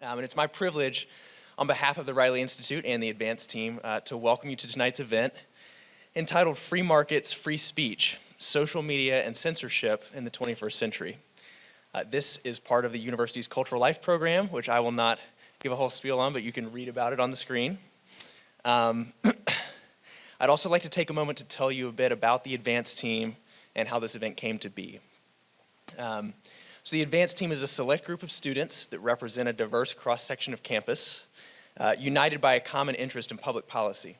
And it's my privilege on behalf of the Riley Institute and the Advanced team to welcome you to tonight's event entitled Free Markets, Free Speech, Social Media and Censorship in the 21st Century. This is part of the university's Cultural Life program, which I will not give a whole spiel on, but you can read about it on the screen. I'd also like to take a moment to tell you a bit about the Advanced team and how this event came to be. So the Advanced team is a select group of students that represent a diverse cross-section of campus, united by a common interest in public policy.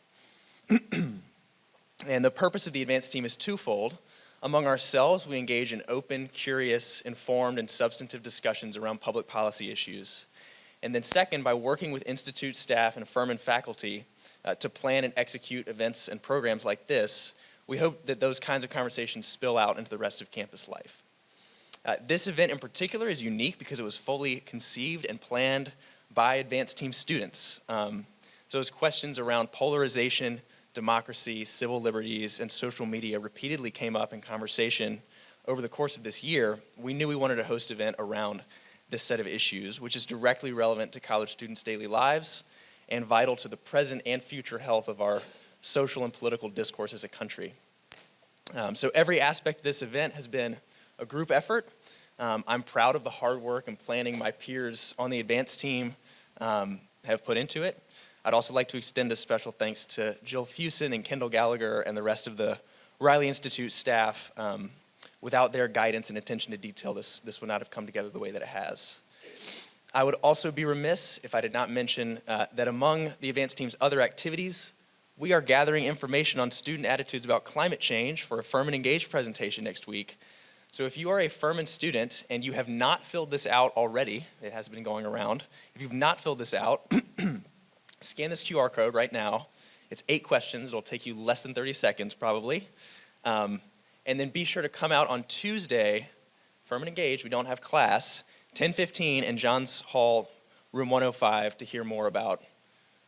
And the purpose of the Advanced team is twofold. Among ourselves, we engage in open, curious, informed, and substantive discussions around public policy issues. And then second, by working with institute staff and Furman faculty to plan and execute events and programs like this, we hope that those kinds of conversations spill out into the rest of campus life. This event in particular is unique because it was fully conceived and planned by Advanced team students. So as questions around polarization, democracy, civil liberties, and social media repeatedly came up in conversation over the course of this year, we knew we wanted to host an event around this set of issues, which is directly relevant to college students' daily lives and vital to the present and future health of our social and political discourse as a country. So every aspect of this event has been a group effort. I'm proud of the hard work and planning my peers on the Advanced team have put into it. I'd also like to extend a special thanks to Jill Fusen and Kendall Gallagher and the rest of the Riley Institute staff. Without their guidance and attention to detail, this would not have come together the way that it has. I would also be remiss if I did not mention that among the Advanced team's other activities, we are gathering information on student attitudes about climate change for a Furman Engage presentation next week. So if you are a Furman student and you have not filled this out already, it has been going around, if you've not filled this out, scan this QR code right now. It's 8 questions. It'll take you less than 30 seconds probably. And then be sure to come out on Tuesday, Furman Engage, we don't have class, 10:15 in Johns Hall, room 105 to hear more about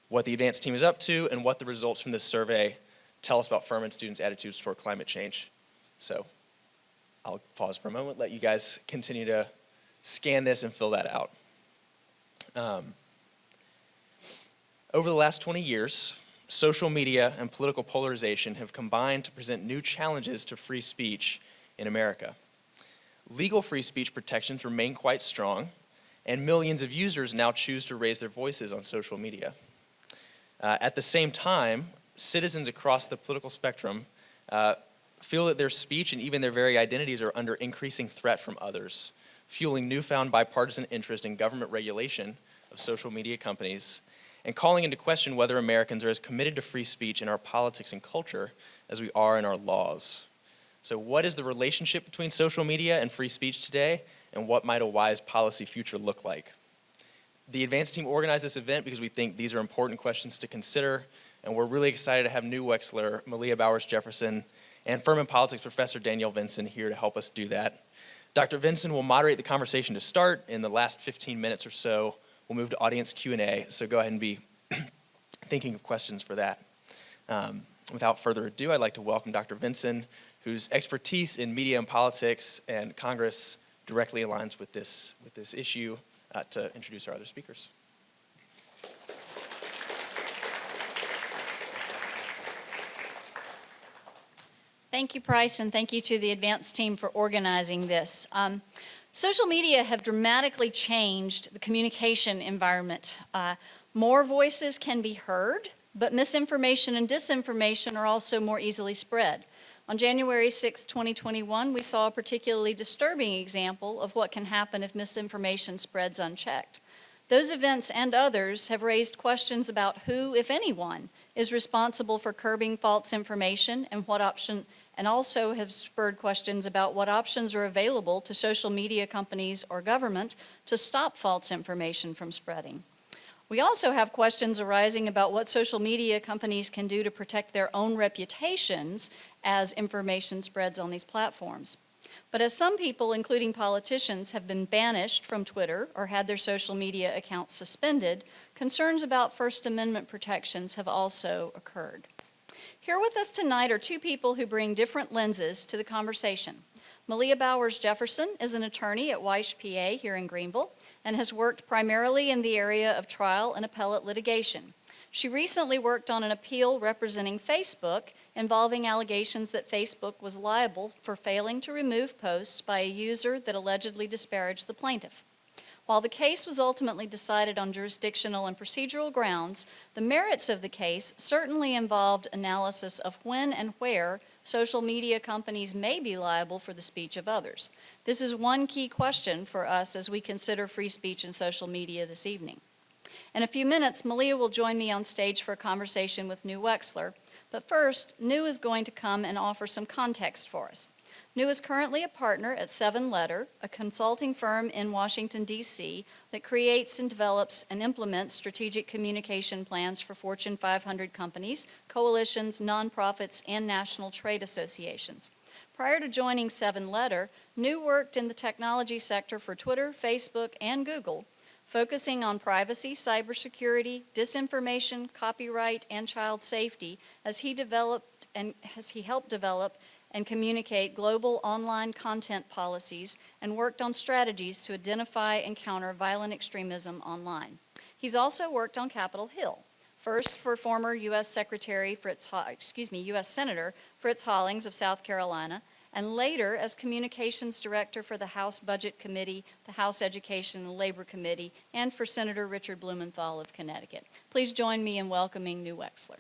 what the Advanced team is up to and what the results from this survey tell us about Furman students' attitudes toward climate change. So I'll pause for a moment, let you guys continue to scan this and fill that out. Over the last 20 years, social media and political polarization have combined to present new challenges to free speech in America. Legal free speech protections remain quite strong, and millions of users now choose to raise their voices on social media. At the same time, citizens across the political spectrum feel that their speech and even their very identities are under increasing threat from others, fueling newfound bipartisan interest in government regulation of social media companies, and calling into question whether Americans are as committed to free speech in our politics and culture as we are in our laws. So what is the relationship between social media and free speech today, and what might a wise policy future look like? The Advanced team organized this event because we think these are important questions to consider, and we're really excited to have new Wexler, Malia Bowers-Jefferson, and Furman Politics Professor Danielle Vinson here to help us do that. Dr. Vinson will moderate the conversation to start. In the last 15 minutes or so, we'll move to audience Q&A, so go ahead and be thinking of questions for that. Without further ado, I'd like to welcome Dr. Vinson, whose expertise in media and politics and Congress directly aligns with this issue, to introduce our other speakers. Thank you, Price, and thank you to the Advanced team for organizing this. Social media have dramatically changed the communication environment. More voices can be heard, but misinformation and disinformation are also more easily spread. On January 6, 2021, we saw a particularly disturbing example of what can happen if misinformation spreads unchecked. Those events and others have raised questions about who, if anyone, is responsible for curbing false information and also have spurred questions about what options are available to social media companies or government to stop false information from spreading. We also have questions arising about what social media companies can do to protect their own reputations as information spreads on these platforms. But as some people, including politicians, have been banished from Twitter or had their social media accounts suspended, concerns about First Amendment protections have also occurred. Here with us tonight are two people who bring different lenses to the conversation. Malia Bowers-Jefferson is an attorney at Weiss, PA, here in Greenville, and has worked primarily in the area of trial and appellate litigation. She recently worked on an appeal representing Facebook involving allegations that Facebook was liable for failing to remove posts by a user that allegedly disparaged the plaintiff. While the case was ultimately decided on jurisdictional and procedural grounds, the merits of the case certainly involved analysis of when and where social media companies may be liable for the speech of others. This is one key question for us as we consider free speech in social media this evening. In a few minutes, Malia will join me on stage for a conversation with New Wexler, but first, New is going to come and offer some context for us. New is currently a partner at 7 Letter, a consulting firm in Washington, D.C. that creates and develops and implements strategic communication plans for Fortune 500 companies, coalitions, nonprofits, and national trade associations. Prior to joining 7 Letter, New worked in the technology sector for Twitter, Facebook, and Google, focusing on privacy, cybersecurity, disinformation, copyright, and child safety as he helped develop and communicate global online content policies and worked on strategies to identify and counter violent extremism online. He's also worked on Capitol Hill, first for former U.S. Senator Fritz Hollings of South Carolina, and later as Communications Director for the House Budget Committee, the House Education and Labor Committee, and for Senator Richard Blumenthal of Connecticut. Please join me in welcoming New Wexler.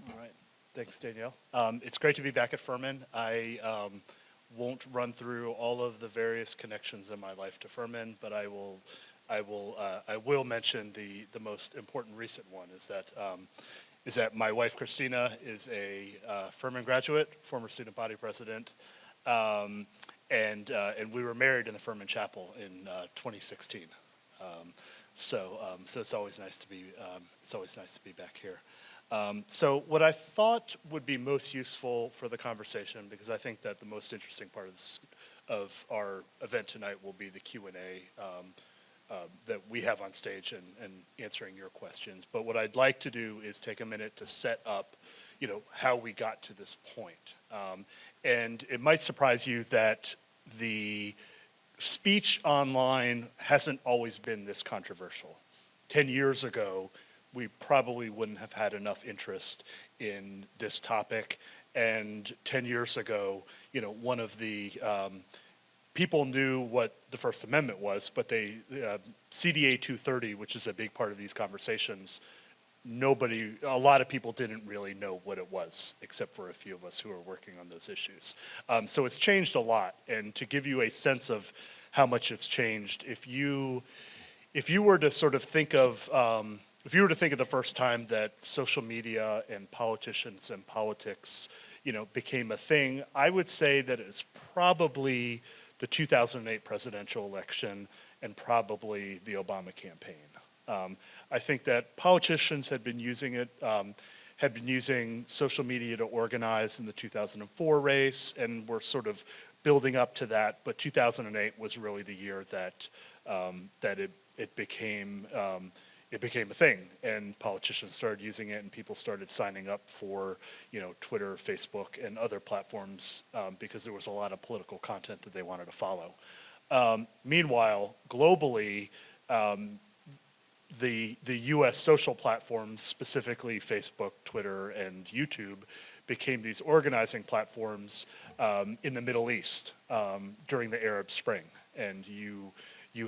All right. Thanks, Danielle. It's great to be back at Furman. I won't run through all of the various connections in my life to Furman, but I will mention the most important recent one is that my wife Christina is a Furman graduate, former student body president, and we were married in the Furman Chapel in 2016. So it's always nice to be back here. So what I thought would be most useful for the conversation, because I think that the most interesting part of our event tonight will be the Q&A that we have on stage and answering your questions. But what I'd like to do is take a minute to set up, how we got to this point. And it might surprise you that the speech online hasn't always been this controversial. 10 years ago, we probably wouldn't have had enough interest in this topic. And 10 years ago, one of the people knew what the First Amendment was, but CDA 230, which is a big part of these conversations, a lot of people didn't really know what it was, except for a few of us who are working on those issues. So it's changed a lot. And to give you a sense of how much it's changed, if you were to sort of think of the first time that social media and politicians and politics, became a thing, I would say that it's probably the 2008 presidential election and probably the Obama campaign. I think that politicians had been using social media to organize in the 2004 race, and were sort of building up to that. But 2008 was really the year that it became a thing, and politicians started using it, and people started signing up for, Twitter, Facebook, and other platforms because there was a lot of political content that they wanted to follow. Meanwhile, globally, the U.S. social platforms, specifically Facebook, Twitter, and YouTube, became these organizing platforms in the Middle East during the Arab Spring, and you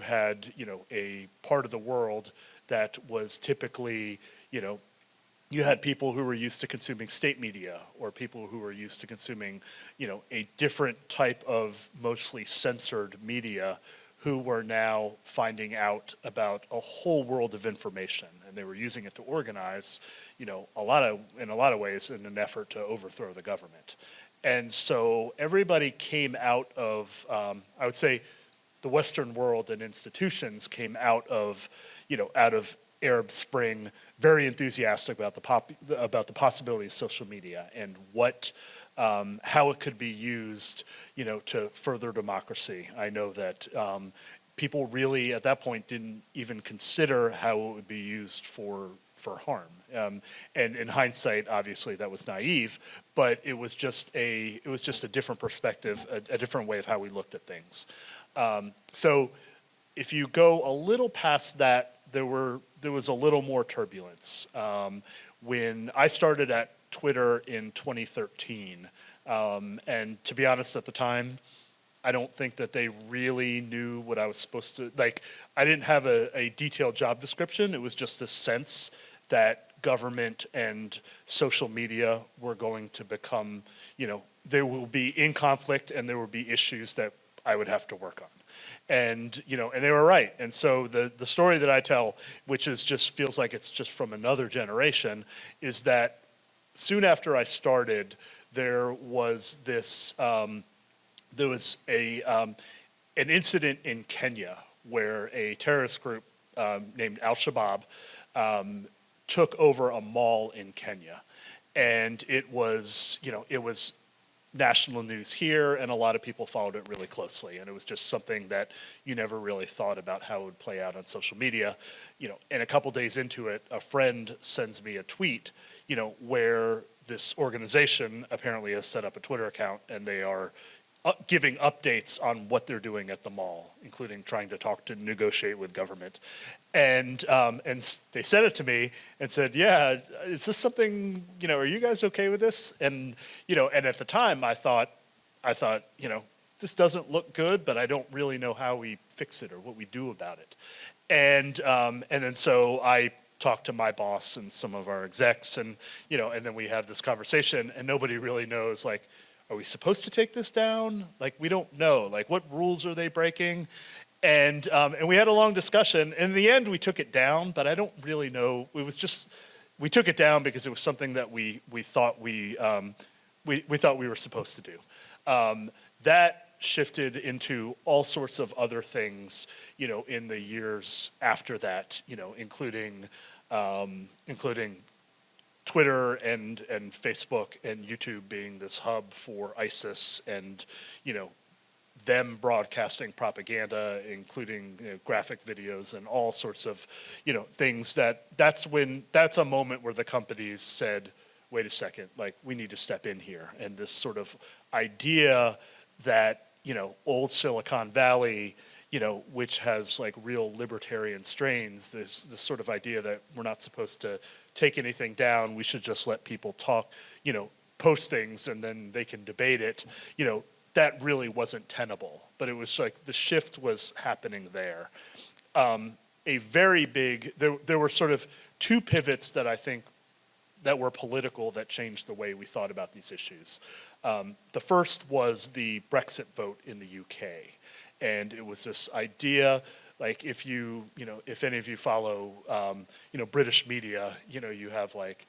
had a part of the world that was typically, you had people who were used to consuming state media, or people who were used to consuming, a different type of mostly censored media, who were now finding out about a whole world of information, and they were using it to organize, in a lot of ways in an effort to overthrow the government. And so everybody came out of, I would say, the Western world and institutions came out of Arab Spring, very enthusiastic about the possibility of social media and how it could be used, to further democracy. I know that people really at that point didn't even consider how it would be used for for harm. And in hindsight, obviously that was naive, but it was just a different perspective, a different way of how we looked at things. So if you go a little past that, there was a little more turbulence. When I started at Twitter in 2013, and to be honest, at the time, I don't think that they really knew what I was supposed to, like, I didn't have a detailed job description. It was just a sense that government and social media were going to become, they will be in conflict and there will be issues that I would have to work on. And, and they were right. And so the story that I tell, which is just feels like it's just from another generation, is that soon after I started, there was this, there was an incident in Kenya where a terrorist group named Al-Shabaab took over a mall in Kenya. And it was, it was national news here, and a lot of people followed it really closely. And it was just something that you never really thought about how it would play out on social media. And a couple days into it, a friend sends me a tweet, where this organization apparently has set up a Twitter account, and they are giving updates on what they're doing at the mall, including trying to negotiate with government. And they sent it to me and said, yeah, is this something, are you guys okay with this? And, and at the time I thought, this doesn't look good, but I don't really know how we fix it or what we do about it. And then so I talked to my boss and some of our execs, and, and then we have this conversation, and nobody really knows, like, are we supposed to take this down? Like, we don't know. Like, what rules are they breaking? And we had a long discussion. In the end, we took it down, but I don't really know. It was just, we took it down because it was something that we thought we thought we were supposed to do. That shifted into all sorts of other things, in the years after that, including Twitter and Facebook and YouTube being this hub for ISIS, and them broadcasting propaganda, including graphic videos and all sorts of things. That's a moment where the companies said, wait a second, like, we need to step in here. And this sort of idea that old Silicon Valley, which has like real libertarian strains, there's this sort of idea that we're not supposed to take anything down, we should just let people talk, post things and then they can debate it, that really wasn't tenable. But it was like the shift was happening there. A very big, there were sort of two pivots that I think that were political that changed the way we thought about these issues. The first was the Brexit vote in the UK. And it was this idea, like, if if any of you follow, British media, you have like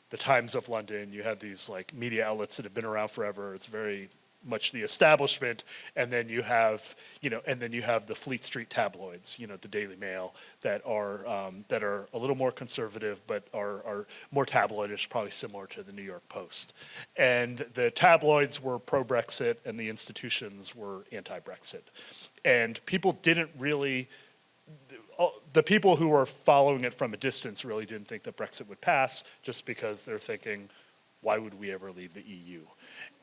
the Times of London, you have these like media outlets that have been around forever. It's very much the establishment, and then you have, the Fleet Street tabloids, the Daily Mail, that are a little more conservative, but are more tabloidish, probably similar to the New York Post. And the tabloids were pro-Brexit, and the institutions were anti-Brexit. And people didn't really, the people who were following it from a distance really didn't think that Brexit would pass, just because they're thinking, why would we ever leave the EU?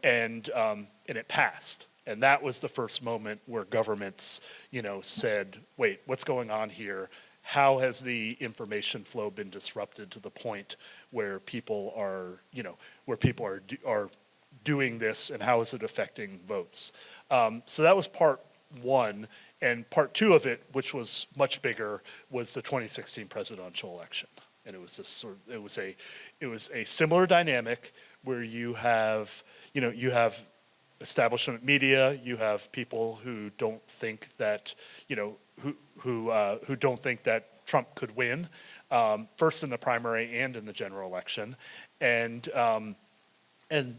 And it passed. And that was the first moment where governments, said, wait, what's going on here? How has the information flow been disrupted to the point where people are, are doing this, and how is it affecting votes? So that was part one. And part two of it, which was much bigger, was the 2016 presidential election. And it was this sort of, it was a similar dynamic where you have establishment media, you have people who don't think that, who don't think that Trump could win, first in the primary and in the general election, and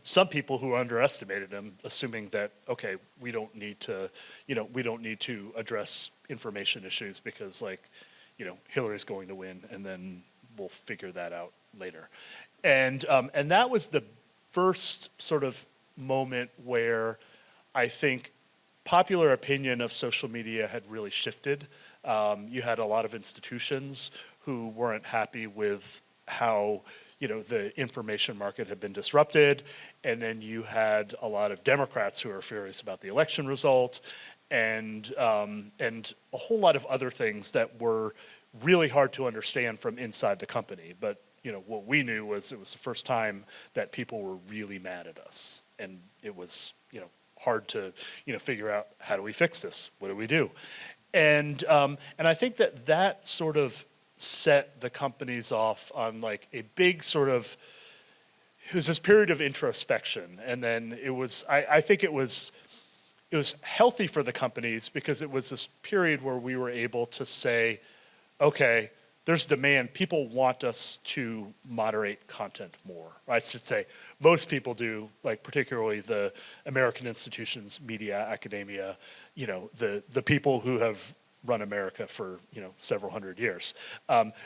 some people who underestimated him, assuming that, okay, we don't need to address information issues because, like, Hillary's going to win, and then we'll figure that out later. And that was the first sort of moment where I think popular opinion of social media had really shifted. You had a lot of institutions who weren't happy with how the information market had been disrupted, and then you had a lot of Democrats who are furious about the election result, and a whole lot of other things that were really hard to understand from inside the company. But what we knew was it was the first time that people were really mad at us, and it was hard to figure out, how do we fix this? What do we do? And I think that sort of set the companies off on like a big sort of, it was this period of introspection, and then it was, I think it was healthy for the companies because it was this period where we were able to say, okay, there's demand. People want us to moderate content more. I should say most people do, like particularly the American institutions, media, academia, the people who have run America for several hundred years.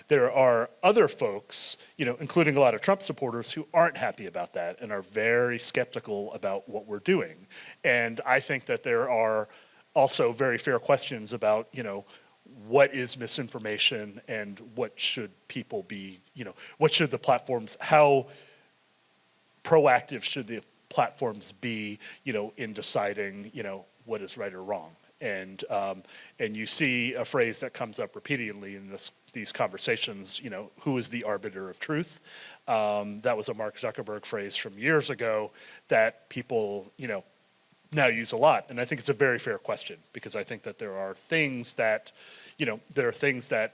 There are other folks, including a lot of Trump supporters, who aren't happy about that and are very skeptical about what we're doing. And I think that there are also very fair questions about what is misinformation and what should people be, what should the platforms, how proactive should the platforms be, in deciding, what is right or wrong. And you see a phrase that comes up repeatedly in these conversations, who is the arbiter of truth? That was a Mark Zuckerberg phrase from years ago that people, now use a lot. And I think it's a very fair question, because I think that there are things that,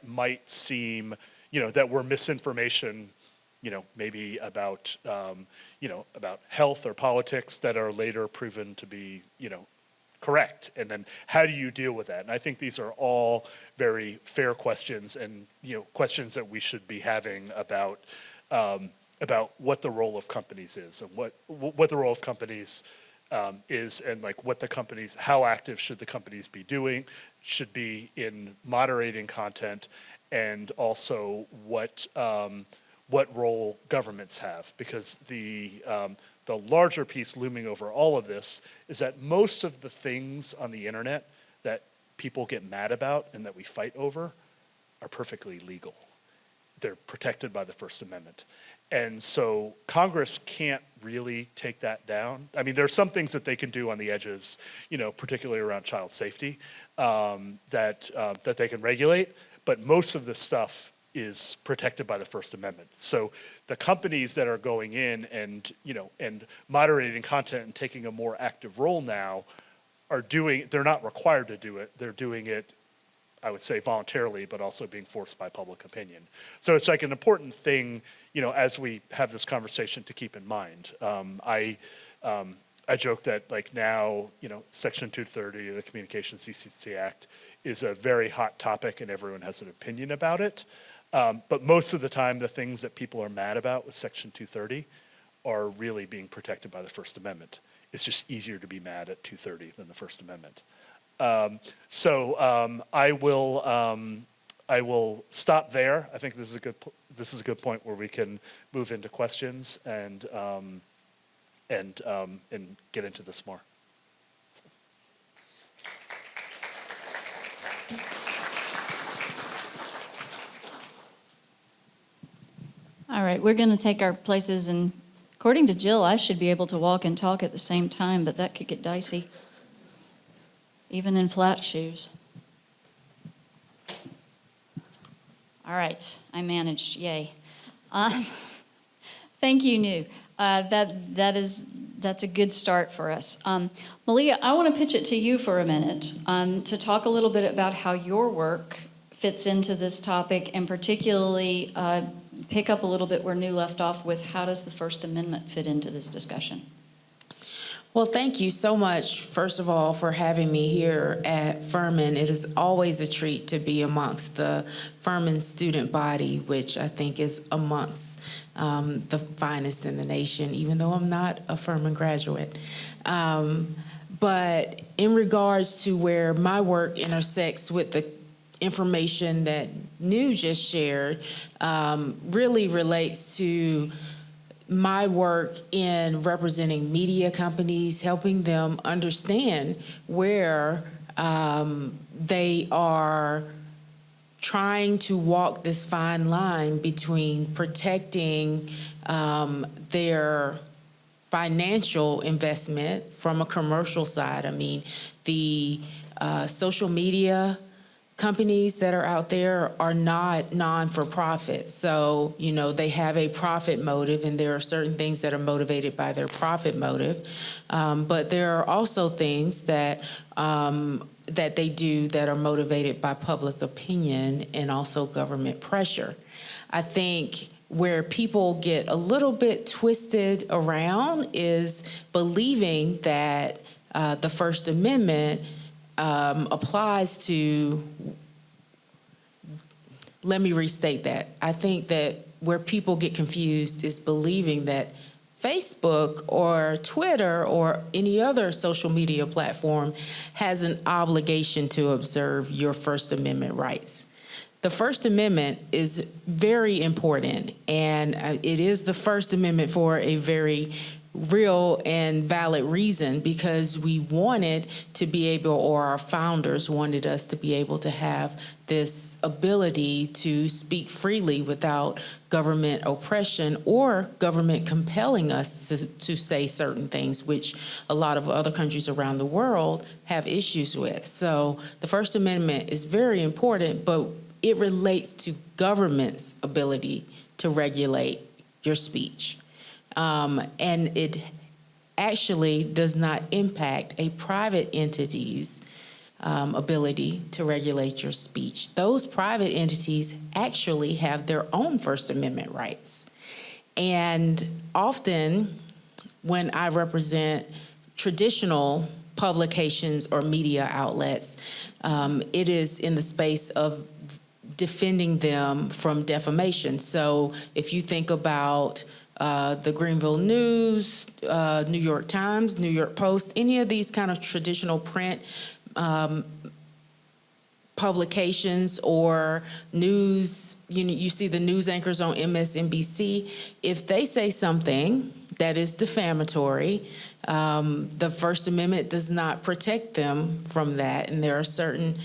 might seem, that were misinformation, maybe about, about health or politics that are later proven to be, correct. And then how do you deal with that? And I think these are all very fair questions, and questions that we should be having about what the role of companies is, and what the role of companies is, and like what the companies, how active should the companies be should be in moderating content, and also what role governments have, because the larger piece looming over all of this is that most of the things on the internet that people get mad about and that we fight over are perfectly legal. They're protected by the First Amendment. And so Congress can't really take that down. I mean, there are some things that they can do on the edges, particularly around child safety, that they can regulate, but most of this stuff is protected by the First Amendment. So the companies that are going in and, and moderating content and taking a more active role now they're not required to do it. They're doing it, I would say, voluntarily, but also being forced by public opinion. So it's like an important thing, as we have this conversation, to keep in mind. I joke that like now, Section 230 of the Communications Decency Act is a very hot topic and everyone has an opinion about it. But most of the time, the things that people are mad about with Section 230 are really being protected by the First Amendment. It's just easier to be mad at 230 than the First Amendment. I will stop there. I think this is a good point where we can move into questions and get into this more. All right, we're going to take our places, and according to Jill, I should be able to walk and talk at the same time, but that could get dicey, even in flat shoes. All right, I managed, yay. Thank you, Nu. That's a good start for us. Malia, I want to pitch it to you for a minute to talk a little bit about how your work fits into this topic, and particularly pick up a little bit where Nu left off with how does the First Amendment fit into this discussion? Well, thank you so much, first of all, for having me here at Furman. It is always a treat to be amongst the Furman student body, which I think is amongst the finest in the nation, even though I'm not a Furman graduate. But in regards to where my work intersects with the information that Nu just shared, really relates to my work in representing media companies, helping them understand where they are trying to walk this fine line between protecting their financial investment from a commercial side. I mean, the social media companies that are out there are not non-for-profit. So, they have a profit motive, and there are certain things that are motivated by their profit motive. But there are also things that they do that are motivated by public opinion and also government pressure. I think where people get a little bit twisted around is believing that the First Amendment applies to, let me restate that. I think that where people get confused is believing that Facebook or Twitter or any other social media platform has an obligation to observe your First Amendment rights. The First Amendment is very important, and it is the First Amendment for a very real and valid reason, because we wanted to be able, or our founders wanted us to be able to have this ability to speak freely without government oppression or government compelling us to say certain things, which a lot of other countries around the world have issues with. So the First Amendment is very important, but it relates to government's ability to regulate your speech. And it actually does not impact a private entity's ability to regulate your speech. Those private entities actually have their own First Amendment rights. And often when I represent traditional publications or media outlets, it is in the space of defending them from defamation. So if you think about the Greenville News, New York Times, New York Post, any of these kind of traditional print publications or news, you see the news anchors on MSNBC, if they say something that is defamatory, the First Amendment does not protect them from that. And there are certain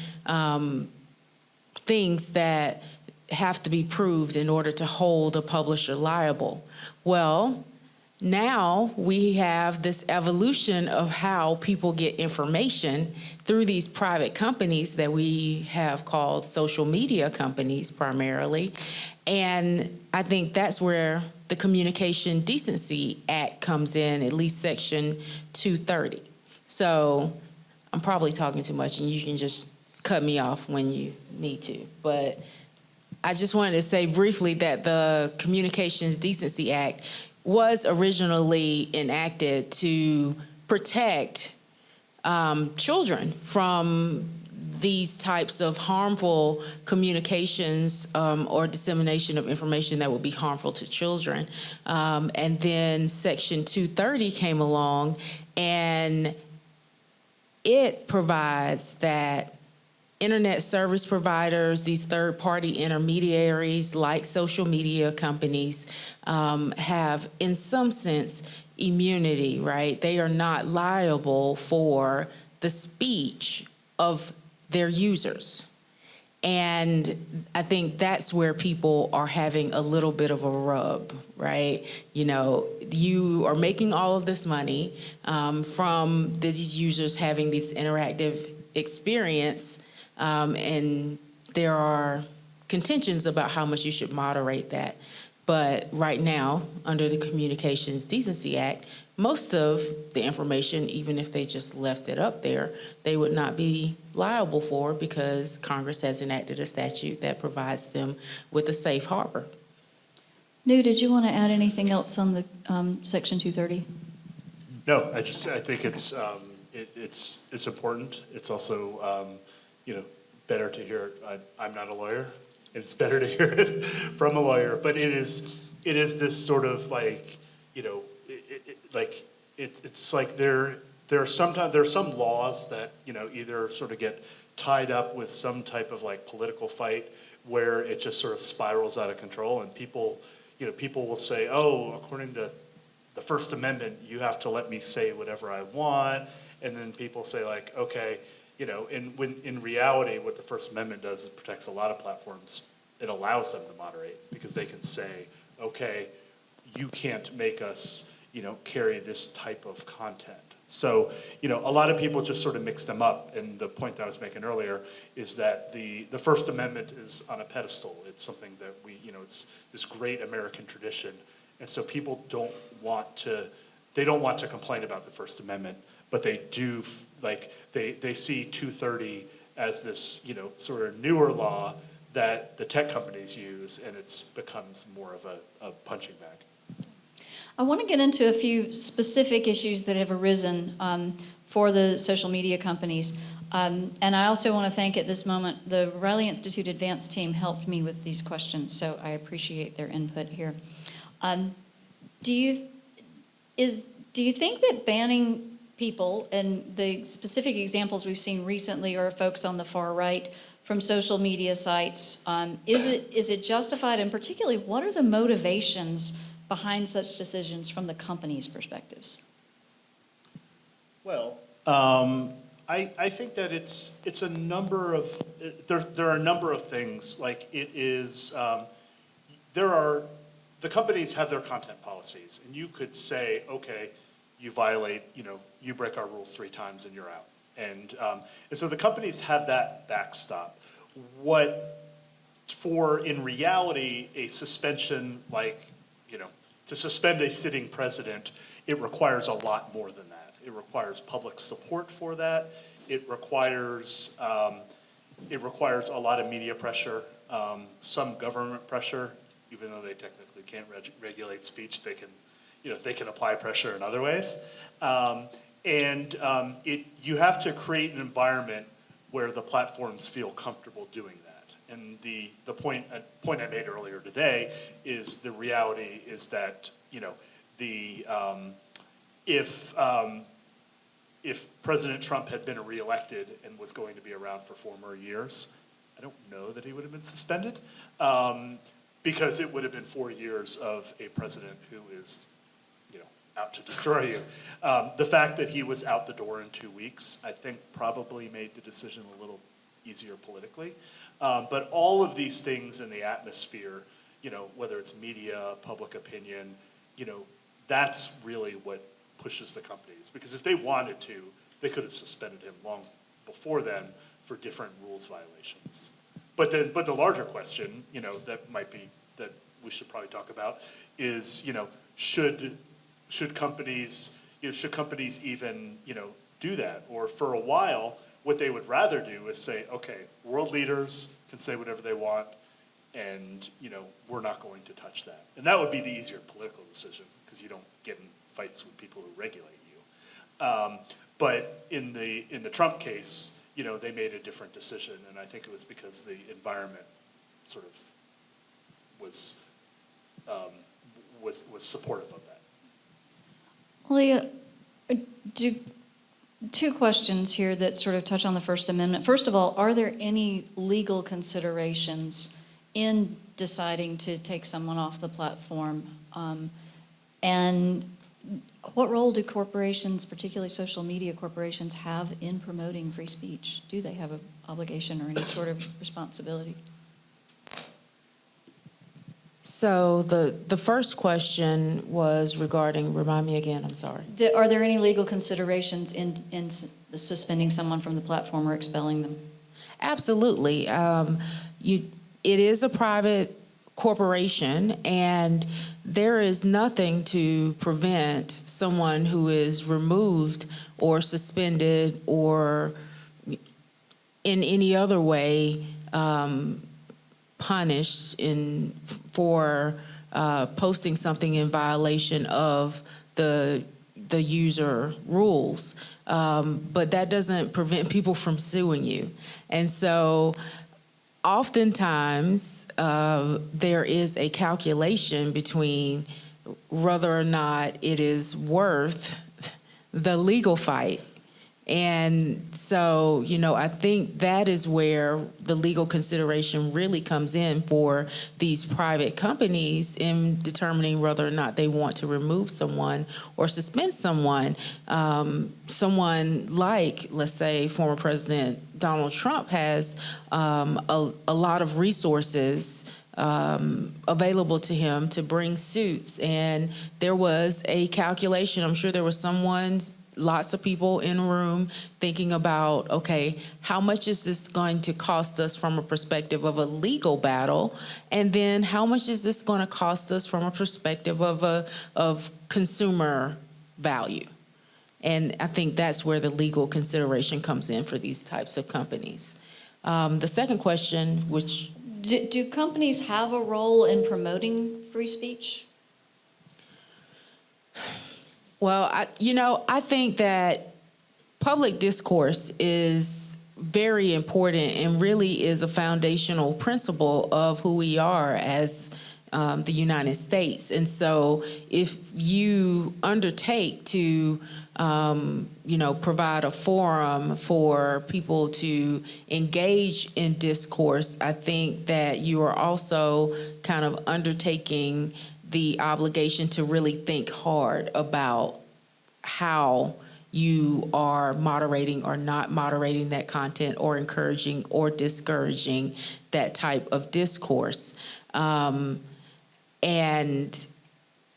things that have to be proved in order to hold a publisher liable. Well, now we have this evolution of how people get information through these private companies that we have called social media companies primarily. And I think that's where the Communication Decency Act comes in, at least Section 230. So I'm probably talking too much, and you can just cut me off when you need to. But I just wanted to say briefly that the Communications Decency Act was originally enacted to protect children from these types of harmful communications or dissemination of information that would be harmful to children. And then Section 230 came along, and it provides that internet service providers, these third-party intermediaries like social media companies, have, in some sense, immunity, right? They are not liable for the speech of their users. And I think that's where people are having a little bit of a rub, right? You are making all of this money from these users having this interactive experience, and there are contentions about how much you should moderate that. But right now, under the Communications Decency Act, most of the information, even if they just left it up there, they would not be liable for, because Congress has enacted a statute that provides them with a safe harbor. New, did you want to add anything else on the Section 230? No, I think it's important. It's also better to hear it. I'm not a lawyer, and it's better to hear it from a lawyer. But it is this sort of like, it's like there are some laws that either sort of get tied up with some type of like political fight where it just sort of spirals out of control, and people will say, oh, according to the First Amendment, you have to let me say whatever I want, and then people say like, okay, and when in reality, what the First Amendment does is it protects a lot of platforms. It allows them to moderate because they can say, okay, you can't make us, carry this type of content. So, a lot of people just sort of mix them up. And the point that I was making earlier is that the First Amendment is on a pedestal. It's something that it's this great American tradition. And so people don't want to complain about the First Amendment, but they do, they see 230 as this, sort of newer law that the tech companies use, and it becomes more of a punching bag. I want to get into a few specific issues that have arisen for the social media companies. And I also want to thank at this moment the Riley Institute Advanced team helped me with these questions, so I appreciate their input here. Do you think that banning people, and the specific examples we've seen recently are folks on the far right from social media sites, is it justified, and particularly what are the motivations behind such decisions from the company's perspectives? Well, I think that it's a number of, there are a number of things, like it is, the companies have their content policies, and you could say, okay, you violate, you break our rules 3 times and you're out. And so the companies have that backstop. In reality, a suspension to suspend a sitting president, it requires a lot more than that. It requires public support for that. It requires a lot of media pressure, some government pressure, even though they technically can't regulate speech, they can apply pressure in other ways. You have to create an environment where the platforms feel comfortable doing that. And the point I made earlier today is the reality is that if President Trump had been reelected and was going to be around for 4 more years, I don't know that he would have been suspended, because it would have been 4 years of a president who is out to destroy you. The fact that he was out the door in 2 weeks, I think probably made the decision a little easier politically. But all of these things in the atmosphere, whether it's media, public opinion, that's really what pushes the companies. Because if they wanted to, they could have suspended him long before then for different rules violations. But the larger question, that we should probably talk about is, should companies even, do that? Or for a while, what they would rather do is say, okay, world leaders can say whatever they want, and we're not going to touch that. And that would be the easier political decision, because you don't get in fights with people who regulate you. But in the Trump case, they made a different decision, and I think it was because the environment sort of was supportive of that. Leah, two questions here that sort of touch on the First Amendment. First of all, are there any legal considerations in deciding to take someone off the platform? And what role do corporations, particularly social media corporations, have in promoting free speech? Do they have an obligation or any sort of responsibility? So the first question was regarding, remind me again, I'm sorry. Are there any legal considerations in suspending someone from the platform or expelling them? Absolutely. It is a private corporation, and there is nothing to prevent someone who is removed or suspended or in any other way punished for posting something in violation of the user rules. But that doesn't prevent people from suing you. And so oftentimes there is a calculation between whether or not it is worth the legal fight. And so, I think that is where the legal consideration really comes in for these private companies in determining whether or not they want to remove someone or suspend someone. Someone like, let's say, former President Donald Trump has a lot of resources available to him to bring suits. And there was a calculation. I'm sure there was lots of people in a room thinking about, okay, how much is this going to cost us from a perspective of a legal battle? And then how much is this going to cost us from a perspective of consumer value? And I think that's where the legal consideration comes in for these types of companies. The second question, which... Do companies have a role in promoting free speech? Well, I think that public discourse is very important and really is a foundational principle of who we are as the United States. And so if you undertake to provide a forum for people to engage in discourse, I think that you are also kind of undertaking the obligation to really think hard about how you are moderating or not moderating that content or encouraging or discouraging that type of discourse. And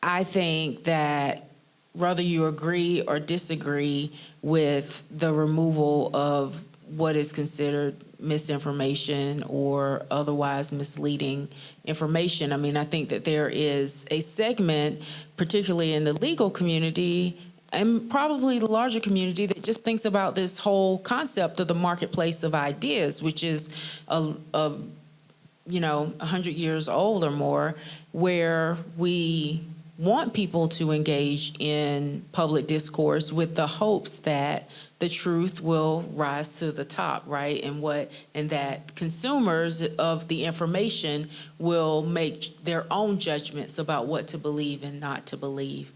I think that whether you agree or disagree with the removal of what is considered misinformation or otherwise misleading information, I think that there is a segment, particularly in the legal community, and probably the larger community, that just thinks about this whole concept of the marketplace of ideas, which is 100 years old or more, where we want people to engage in public discourse with the hopes that the truth will rise to the top, right? And that consumers of the information will make their own judgments about what to believe and not to believe.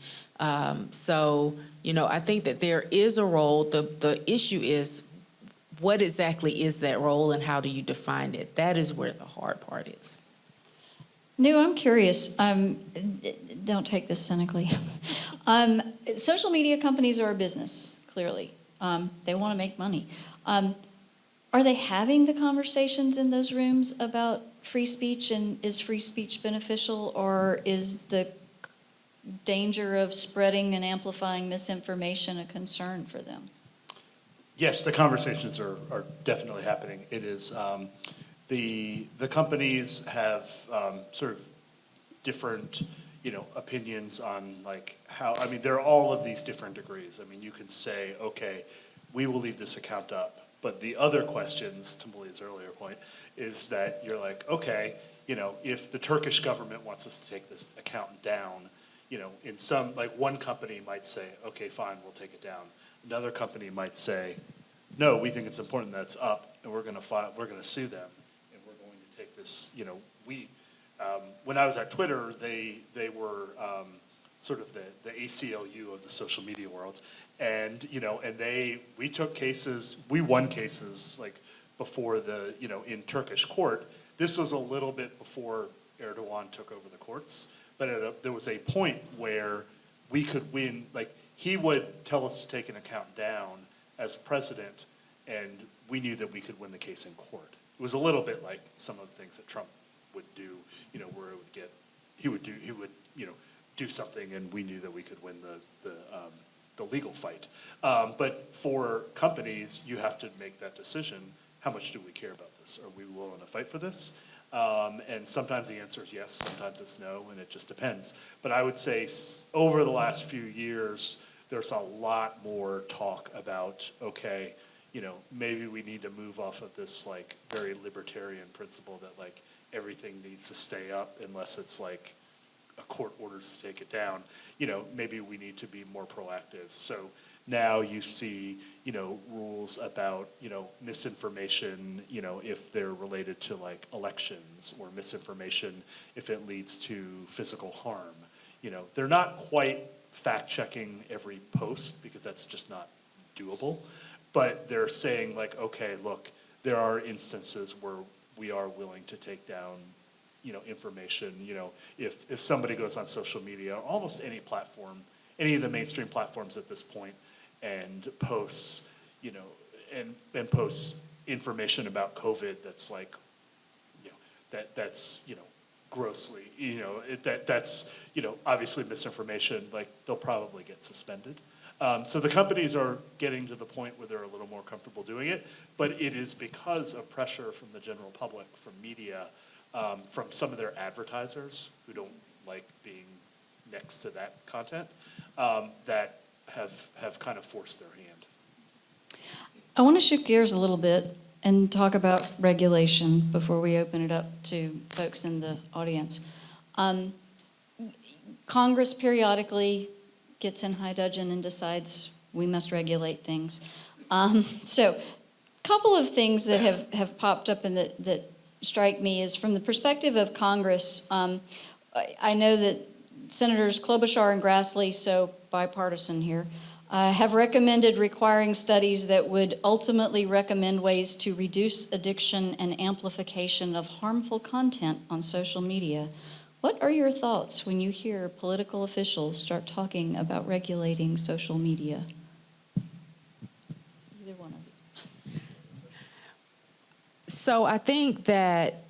So, I think that there is a role. The issue is, what exactly is that role and how do you define it? That is where the hard part is. No, I'm curious. Don't take this cynically. Social media companies are a business, clearly. They want to make money. Are they having the conversations in those rooms about free speech, and is free speech beneficial, or is the danger of spreading and amplifying misinformation a concern for them? Yes, the conversations are definitely happening. It is, the companies have sort of different, opinions on like how, there are all of these different degrees. You can say, okay, we will leave this account up. But the other questions, to Malia's earlier point, is that you're like, okay, if the Turkish government wants us to take this account down, in some, like one company might say, okay, fine, we'll take it down. Another company might say, no, we think it's important that it's up, and we're going to sue them, and we're going to take this. When I was at Twitter, they were sort of the ACLU of the social media world, and we took cases, we won cases like before in Turkish court. This was a little bit before Erdogan took over the courts. But there was a point where we could win, like he would tell us to take an account down as president, and we knew that we could win the case in court. It was a little bit like some of the things that Trump would do, where he would do something, and we knew that we could win the legal fight. But for companies, you have to make that decision. How much do we care about this? Are we willing to fight for this? And sometimes the answer is yes, sometimes it's no, and it just depends. But I would say over the last few years, there's a lot more talk about, okay, maybe we need to move off of this like very libertarian principle that like everything needs to stay up unless it's like a court orders to take it down. Maybe we need to be more proactive. So now you see, rules about, misinformation, if they're related to like elections, or misinformation if it leads to physical harm. They're not quite fact checking every post because that's just not doable. but they're saying like, okay, look, there are instances where we are willing to take down, information. If somebody goes on social media, almost any platform, any of the mainstream platforms at this point, and posts, and posts information about COVID that's like, that's grossly, that's obviously misinformation. Like they'll probably get suspended. So the companies are getting to the point where they're a little more comfortable doing it, but it is because of pressure from the general public, from media, from some of their advertisers who don't like being next to that content, that have kind of forced their hand. I want to shift gears a little bit and talk about regulation before we open it up to folks in the audience. Congress periodically gets in high dudgeon and decides we must regulate things. So a couple of things that have popped up and that strike me is from the perspective of Congress. I know that Senators Klobuchar and Grassley, so bipartisan here, have recommended requiring studies that would ultimately recommend ways to reduce addiction and amplification of harmful content on social media. What are your thoughts when you hear political officials start talking about regulating social media? Either one of you. So I think that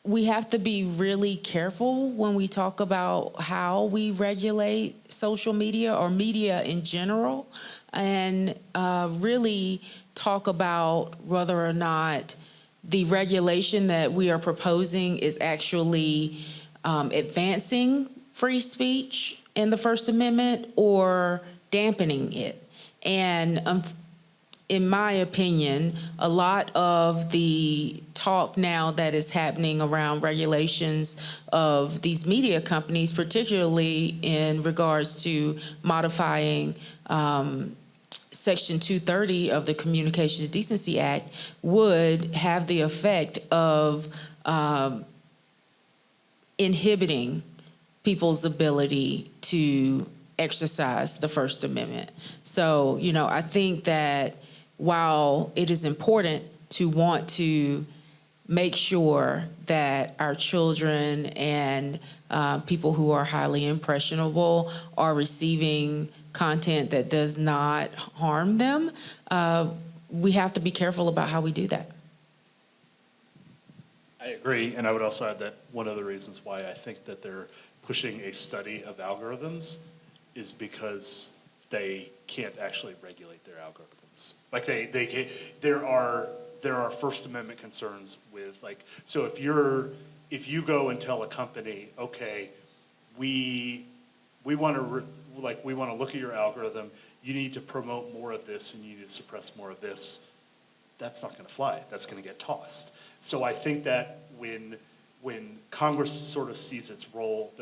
we have to be really careful when we talk about how we regulate social media or media in general, and really talk about whether or not the regulation that we are proposing is actually advancing free speech in the First Amendment or dampening it. And in my opinion, a lot of the talk now that is happening around regulations of these media companies, particularly in regards to modifying Section 230 of the Communications Decency Act, would have the effect of inhibiting people's ability to exercise the First Amendment. So, I think that while it is important to want to make sure that our children and people who are highly impressionable are receiving content that does not harm them, we have to be careful about how we do that. I agree, and I would also add that one of the reasons why I think that they're pushing a study of algorithms is because they can't actually regulate their algorithms. Like they can't, there are First Amendment concerns with, like, so if you go and tell a company, okay, we want to look at your algorithm, you need to promote more of this and you need to suppress more of this, that's not going to fly. That's going to get tossed. So I think that when Congress sort of sees its role,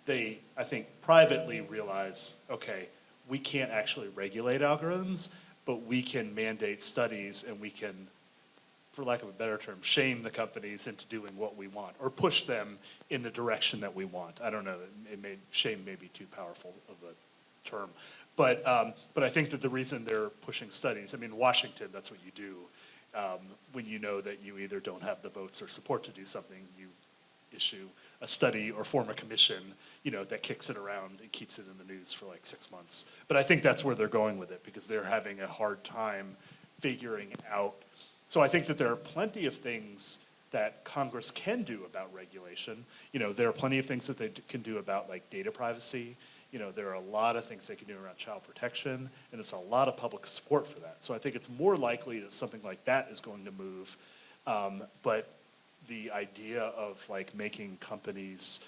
they I think privately realize, okay, we can't actually regulate algorithms, but we can mandate studies and we can, for lack of a better term, shame the companies into doing what we want or push them in the direction that we want. I don't know, shame may be too powerful of a term. But I think that the reason they're pushing studies, I mean, Washington, that's what you do. When you know that you either don't have the votes or support to do something, you issue a study or form a commission, that kicks it around and keeps it in the news for like 6 months. But I think that's where they're going with it because they're having a hard time figuring out. So I think that there are plenty of things that Congress can do about regulation. There are plenty of things that they can do about like data privacy. There are a lot of things they can do around child protection, and it's a lot of public support for that. So I think it's more likely that something like that is going to move. But the idea of like making companies,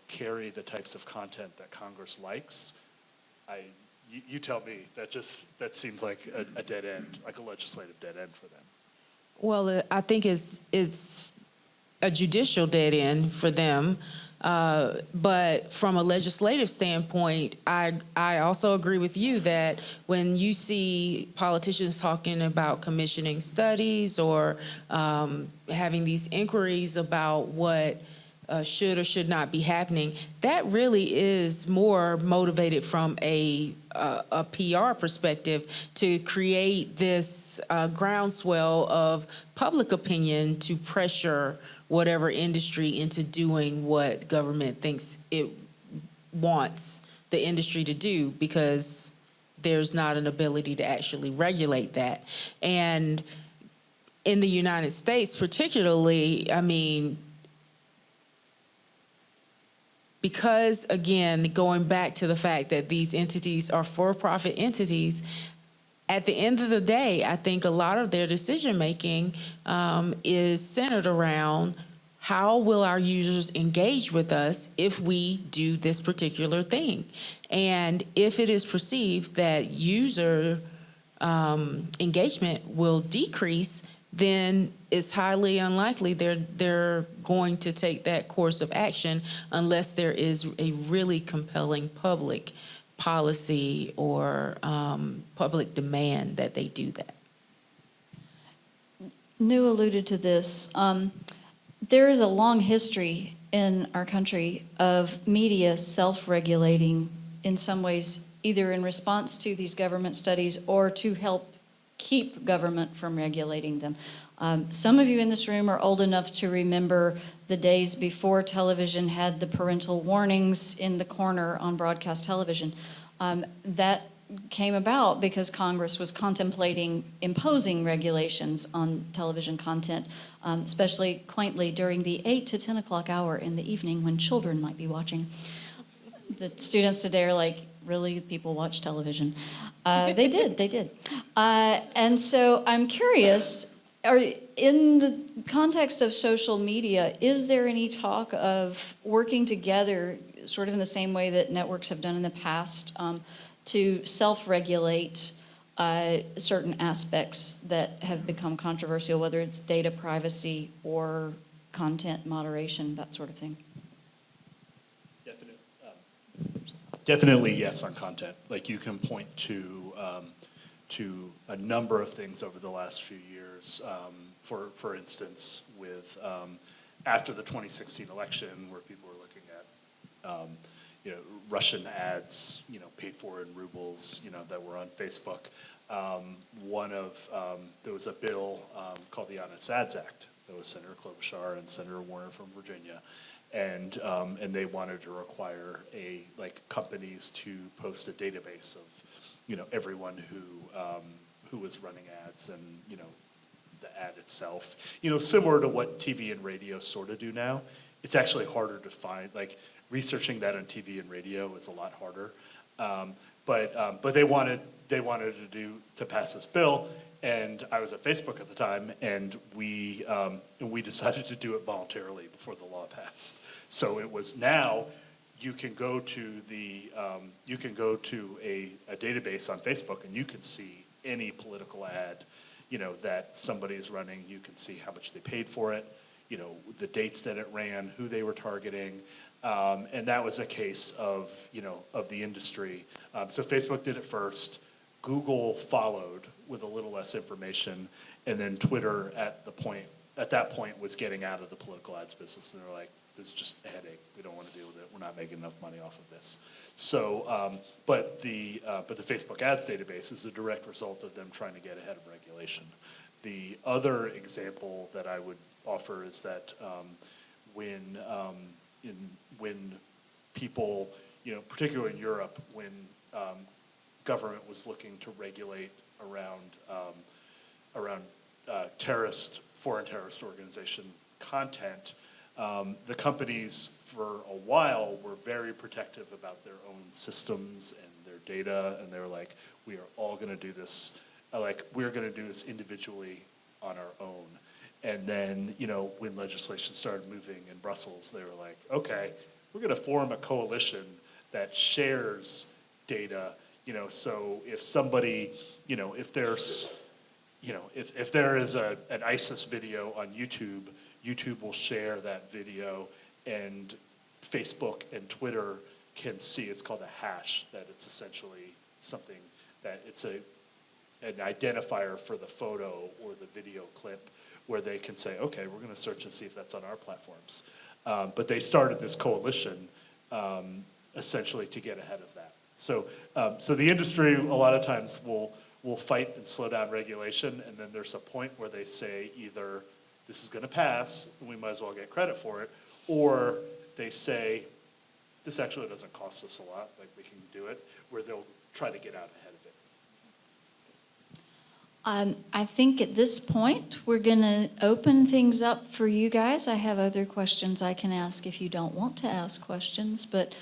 carry the types of content that Congress likes, you tell me, that seems like a dead end, like a legislative dead end for them. Well, I think it's a judicial dead end for them. But from a legislative standpoint, I also agree with you that when you see politicians talking about commissioning studies or having these inquiries about what should or should not be happening, that really is more motivated from a a PR perspective to create this groundswell of public opinion to pressure whatever industry into doing what government thinks it wants the industry to do, because there's not an ability to actually regulate that. And in the United States particularly, I mean, because, again, going back to the fact that these entities are for-profit entities, at the end of the day, I think a lot of their decision-making is centered around how will our users engage with us if we do this particular thing. And if it is perceived that user engagement will decrease, then it's highly unlikely they're going to take that course of action unless there is a really compelling public policy or public demand that they do that. New alluded to this. There is a long history in our country of media self-regulating in some ways, either in response to these government studies or to help keep government from regulating them. Some of you in this room are old enough to remember the days before television had the parental warnings in the corner on broadcast television. That came about because Congress was contemplating imposing regulations on television content, especially quaintly during the 8 to 10 o'clock hour in the evening when children might be watching. The students today are like, really, people watch television? They did. And so I'm curious, in the context of social media, is there any talk of working together, sort of in the same way that networks have done in the past, to self-regulate certain aspects that have become controversial, whether it's data privacy or content moderation, that sort of thing? Definitely yes on content. Like, you can point to a number of things over the last few years. For instance, with after the 2016 election, where people were looking at Russian ads, paid for in rubles, that were on Facebook. There was a bill called the Honest Ads Act. That was Senator Klobuchar and Senator Warner from Virginia. And they wanted to require companies to post a database of everyone who was running ads and the ad itself. Similar to what TV and radio sort of do now. It's actually harder to find. Researching that on TV and radio is a lot harder. But they wanted to pass this bill. And I was at Facebook at the time, and we decided to do it voluntarily before the law passed. So it was now you can go to a database on Facebook, and you can see any political ad, that somebody is running. You can see how much they paid for it, the dates that it ran, who they were targeting, and that was a case of the industry. So Facebook did it first. Google followed with a little less information, and then Twitter at that point was getting out of the political ads business, and they were like, "This is just a headache. We don't want to deal with it. We're not making enough money off of this." So, but the Facebook ads database is a direct result of them trying to get ahead of regulation. The other example that I would offer is that when people, particularly in Europe, when government was looking to regulate around foreign terrorist organization content, the companies for a while were very protective about their own systems and their data, and they were like, we are all going to do this, we're going to do this individually on our own. And then, when legislation started moving in Brussels, they were like, okay, we're going to form a coalition that shares data. So if somebody, if there's, if there is an ISIS video on YouTube, YouTube will share that video, and Facebook and Twitter can see. It's called a hash. That it's essentially something that it's an identifier for the photo or the video clip, where they can say, okay, we're going to search and see if that's on our platforms. But they started this coalition essentially to get ahead of that. So the industry a lot of times will fight and slow down regulation, and then there's a point where they say either this is going to pass and we might as well get credit for it, or they say this actually doesn't cost us a lot, like we can do it, where they'll try to get out ahead of it. I think at this point, we're going to open things up for you guys. I have other questions I can ask if you don't want to ask questions, but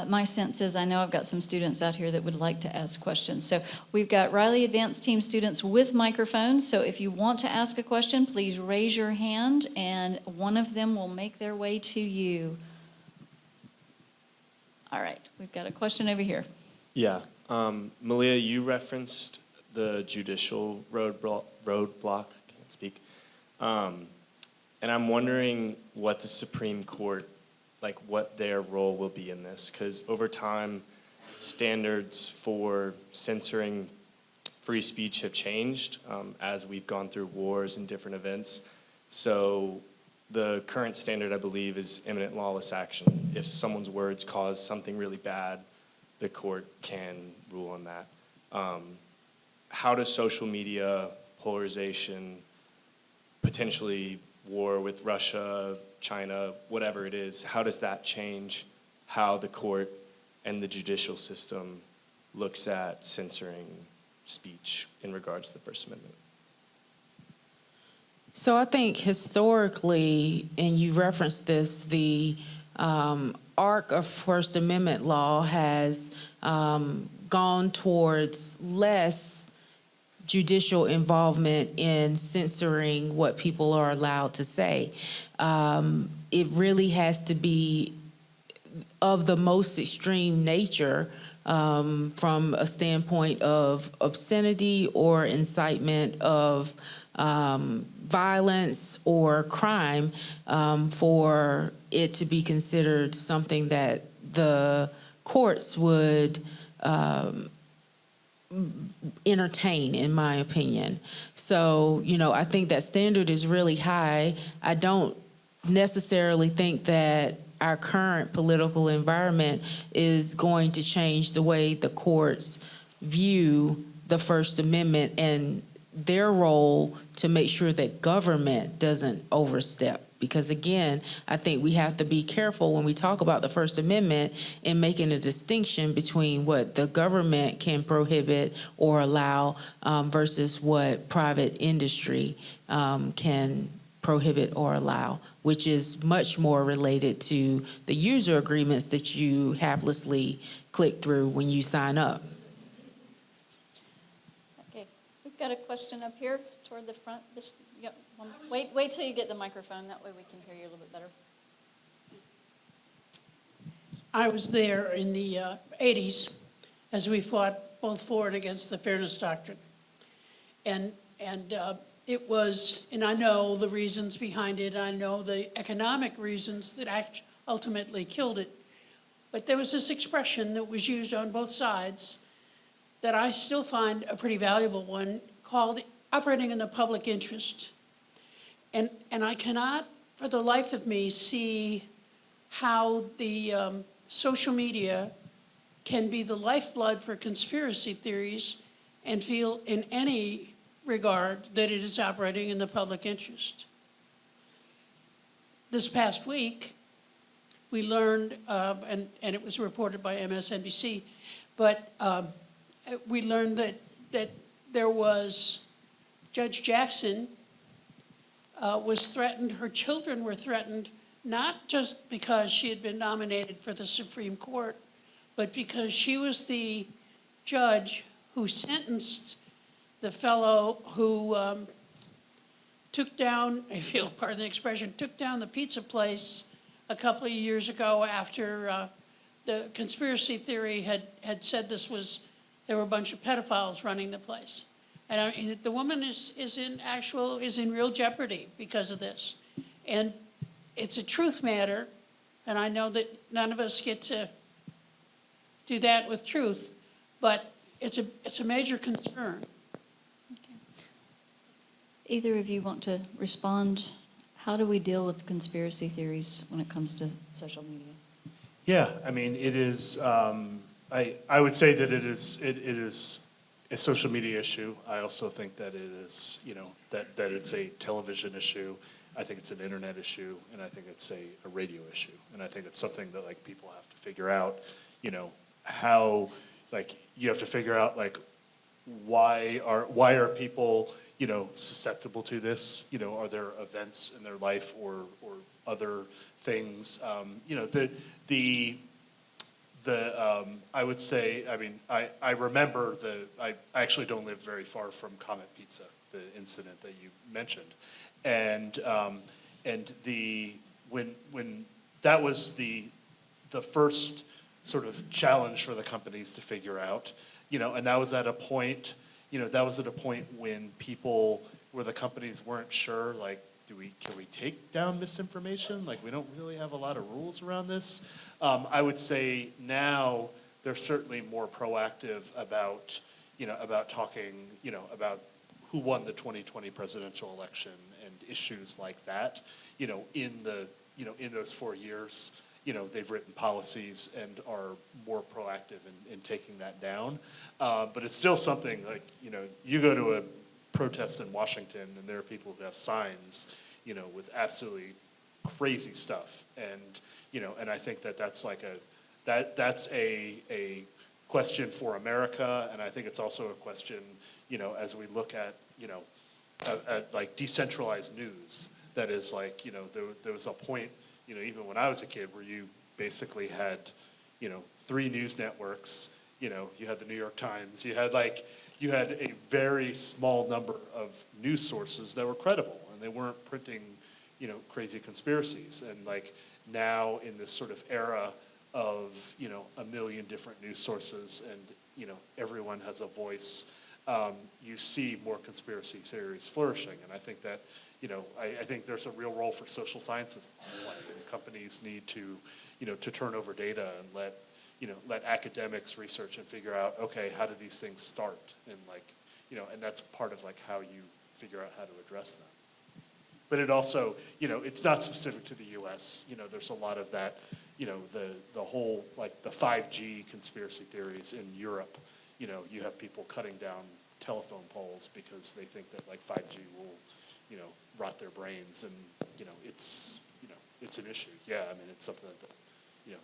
my sense is I know I've got some students out here that would like to ask questions. So we've got Riley Advanced Team students with microphones, so if you want to ask a question, please raise your hand, and one of them will make their way to you. All right, we've got a question over here. Yeah. Malia, you referenced the judicial roadblock, I can't speak. And I'm wondering what the Supreme Court, like what their role will be in this, because over time, standards for censoring free speech have changed as we've gone through wars and different events. So the current standard, I believe, is imminent lawless action. If someone's words cause something really bad, the court can rule on that. How does social media, polarization, potentially war with Russia, China, whatever it is, how does that change how the court and the judicial system looks at censoring speech in regards to the First Amendment? So I think historically, and you referenced this, the arc of First Amendment law has gone towards less judicial involvement in censoring what people are allowed to say. It really has to be of the most extreme nature from a standpoint of obscenity or incitement of violence or crime for it to be considered something that the courts would entertain, in my opinion. So, I think that standard is really high. I don't necessarily think that our current political environment is going to change the way the courts view the First Amendment and their role to make sure that government doesn't overstep. Because again, I think we have to be careful when we talk about the First Amendment in making a distinction between what the government can prohibit or allow versus what private industry can prohibit or allow, which is much more related to the user agreements that you haplessly click through when you sign up. Okay, we've got a question up here toward the front. Wait till you get the microphone. That way we can hear you a little bit better. I was there in the 80s as we fought both for and against the Fairness Doctrine. And it was, and I know the reasons behind it, I know the economic reasons that ultimately killed it, but there was this expression that was used on both sides that I still find a pretty valuable one called operating in the public interest. And I cannot, for the life of me, see how the social media can be the lifeblood for conspiracy theories and feel in any regard that it is operating in the public interest. This past week, we learned, and it was reported by MSNBC, but we learned that there was Judge Jackson was threatened, her children were threatened, not just because she had been nominated for the Supreme Court, but because she was the judge who sentenced the fellow who took down, if you'll pardon the expression, took down the pizza place a couple of years ago after the conspiracy theory had said there were a bunch of pedophiles running the place. And the woman is in real jeopardy because of this. And it's a truth matter, and I know that none of us get to do that with truth, but it's a major concern. Okay. Either of you want to respond? How do we deal with conspiracy theories when it comes to social media? Yeah, I mean, it is, I would say that it is a social media issue. I also think that it is, that it's a television issue. I think it's an internet issue, and I think it's a radio issue. And I think it's something that like people have to figure out, how, like, you have to figure out like why are people, susceptible to this? Are there events in their life or other things? I would say, I mean, I remember I actually don't live very far from Comet Pizza, the incident that you mentioned. And when that was the first sort of challenge for the companies to figure out, and that was at a point, when where the companies weren't sure, like, can we take down misinformation? Like, we don't really have a lot of rules around this. I would say now they're certainly more proactive about, about talking, about who won the 2020 presidential election and issues like that. In those 4 years, they've written policies and are more proactive in taking that down. But it's still something like, you go to a protest in Washington and there are people who have signs, with absolutely crazy stuff. And I think that's like that's a question for America. And I think it's also a question, as we look at, at like decentralized news, that is like, there was a point, even when I was a kid, where you basically had, 3 news networks. You had the New York Times. You had a very small number of news sources that were credible, and they weren't printing, crazy conspiracies. And like now in this sort of era of, a million different news sources and, everyone has a voice, you see more conspiracy theories flourishing. And I think that, I think there's a real role for social sciences to play. And companies need to, to turn over data and let academics research and figure out, okay, how do these things start? And like, and that's part of like how you figure out how to address them. But it also, it's not specific to the US. There's a lot of that, the whole, like the 5G conspiracy theories in Europe. You have people cutting down telephone poles because they think that like 5G will, rot their brains. And, it's an issue. Yeah, I mean, it's something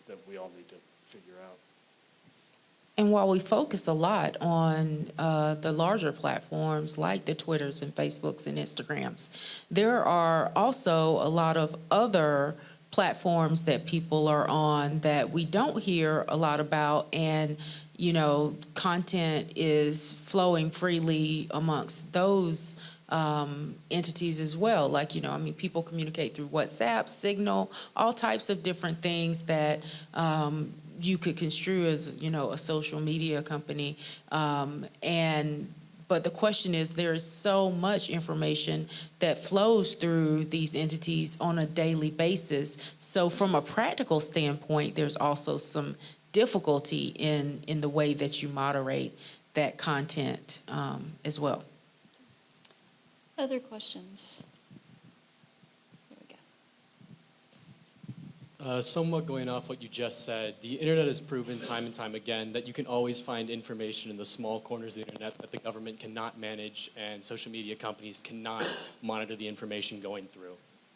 that we all need to figure out. And while we focus a lot on the larger platforms like the Twitters and Facebooks and Instagrams, there are also a lot of other platforms that people are on that we don't hear a lot about, and content is flowing freely amongst those entities as well. Like, people communicate through WhatsApp, Signal, all types of different things that you could construe as, a social media company. But the question is, there is so much information that flows through these entities on a daily basis. So from a practical standpoint, there's also some difficulty in the way that you moderate that content as well. Other questions? There we go. Somewhat going off what you just said, the internet has proven time and time again that you can always find information in the small corners of the internet that the government cannot manage and social media companies cannot monitor the information going through.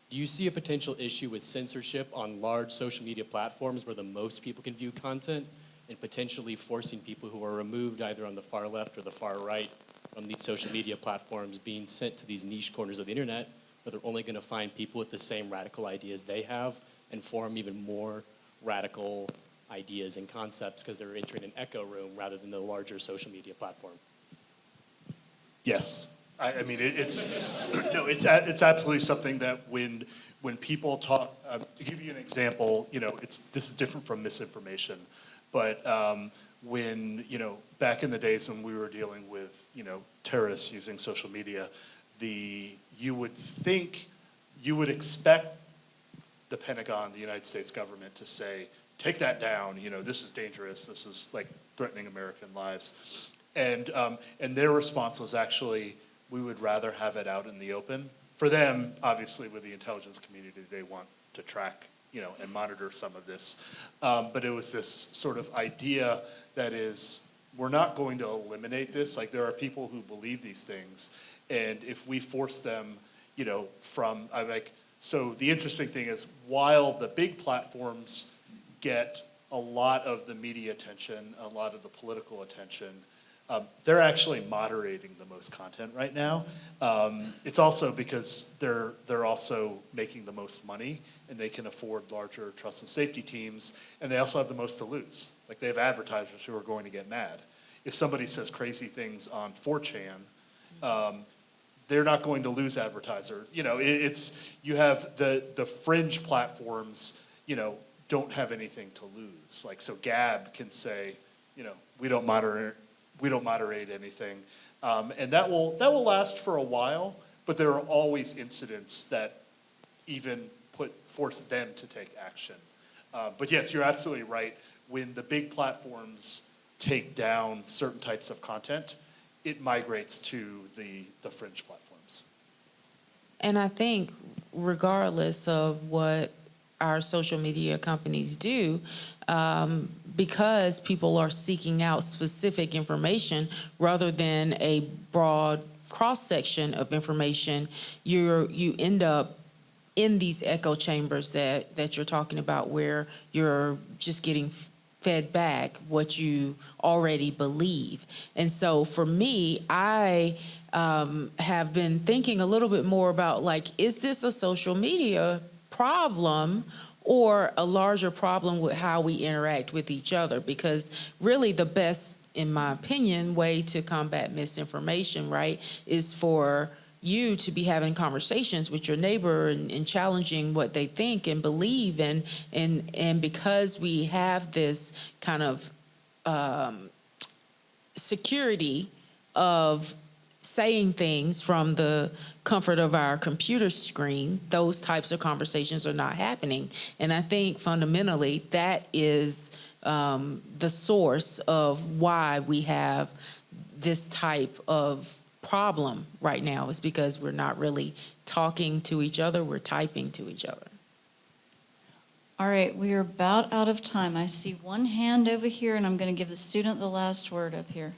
Do you see a potential issue with censorship on large social media platforms where the most people can view content, and potentially forcing people who are removed either on the far left or the far right from these social media platforms being sent to these niche corners of the internet where they're only going to find people with the same radical ideas they have and form even more radical ideas and concepts because they're entering an echo room rather than the larger social media platform? Yes. I mean, it's no, it's absolutely something that when people talk, to give you an example, this is different from misinformation, but when, back in the days when we were dealing with, terrorists using social media, you would expect the Pentagon, the United States government, to say, take that down, this is dangerous, this is like threatening American lives. And their response was actually, we would rather have it out in the open. For them, obviously, with the intelligence community, they want to track and monitor some of this. But it was this sort of idea that is, we're not going to eliminate this. Like, there are people who believe these things, and if we force them, so the interesting thing is, while the big platforms get a lot of the media attention, a lot of the political attention, they're actually moderating the most content right now. It's also because they're also making the most money, and they can afford larger trust and safety teams, and they also have the most to lose. Like, they have advertisers who are going to get mad. If somebody says crazy things on 4chan, they're not going to lose advertiser. You have the fringe platforms, don't have anything to lose. Like, so Gab can say, we don't moderate anything, and that will last for a while. But there are always incidents that even force them to take action. But yes, you're absolutely right. When the big platforms take down certain types of content, it migrates to the fringe platforms. And I think regardless of what our social media companies do, because people are seeking out specific information rather than a broad cross-section of information, you end up in these echo chambers that you're talking about, where you're just getting fed back what you already believe. And so for me, I have been thinking a little bit more about, like, is this a social media problem or a larger problem with how we interact with each other? Because really the best, in my opinion, way to combat misinformation, right, is for you to be having conversations with your neighbor and challenging what they think and believe. And because we have this kind of security of saying things from the comfort of our computer screen, those types of conversations are not happening. And I think fundamentally that is the source of why we have this type of problem right now, is because we're not really talking to each other, we're typing to each other. All right, we are about out of time. I see one hand over here, and I'm going to give the student the last word up here.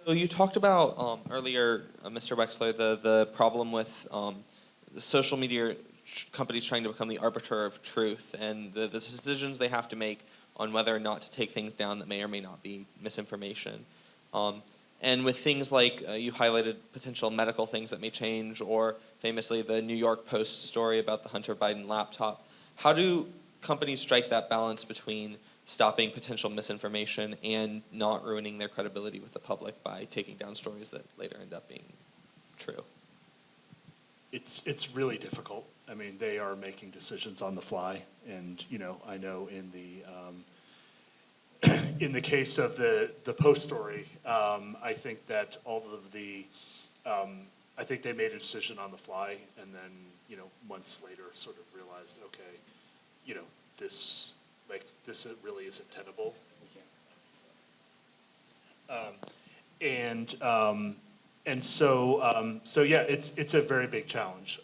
So you talked about earlier, Mr. Wexler, the problem with the social media companies trying to become the arbiter of truth, and the decisions they have to make on whether or not to take things down that may or may not be misinformation. And with things like you highlighted potential medical things that may change, or famously the New York Post story about the Hunter Biden laptop, how do companies strike that balance between stopping potential misinformation and not ruining their credibility with the public by taking down stories that later end up being true? It's really difficult. I mean, they are making decisions on the fly, and I know in the case of the Post story, I think that all of I think they made a decision on the fly, and then months later sort of realized, okay, this really isn't tenable. We can't. And so yeah, it's a very big challenge.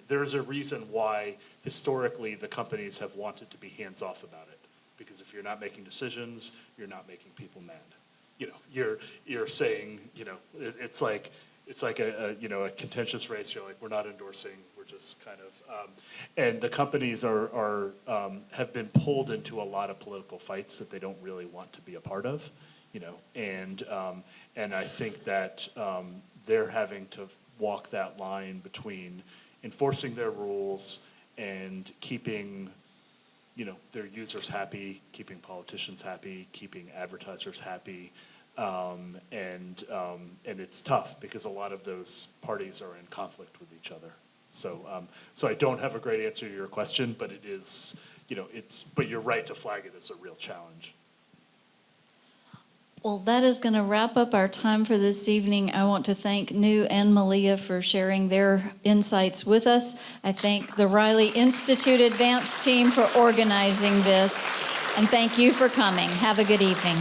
There's a reason why historically the companies have wanted to be hands off about it, because if you're not making decisions, you're not making people mad. You're saying, it's like a contentious race. You're like, we're not endorsing. We're just kind of, and the companies have been pulled into a lot of political fights that they don't really want to be a part of. And I think that they're having to walk that line between enforcing their rules and keeping, their users happy, keeping politicians happy, keeping advertisers happy, and it's tough because a lot of those parties are in conflict with each other. So I don't have a great answer to your question, but it is, but you're right to flag it as a real challenge. Well, that is going to wrap up our time for this evening. I want to thank Nu and Malia for sharing their insights with us. I thank the Riley Institute Advanced team for organizing this. And thank you for coming. Have a good evening.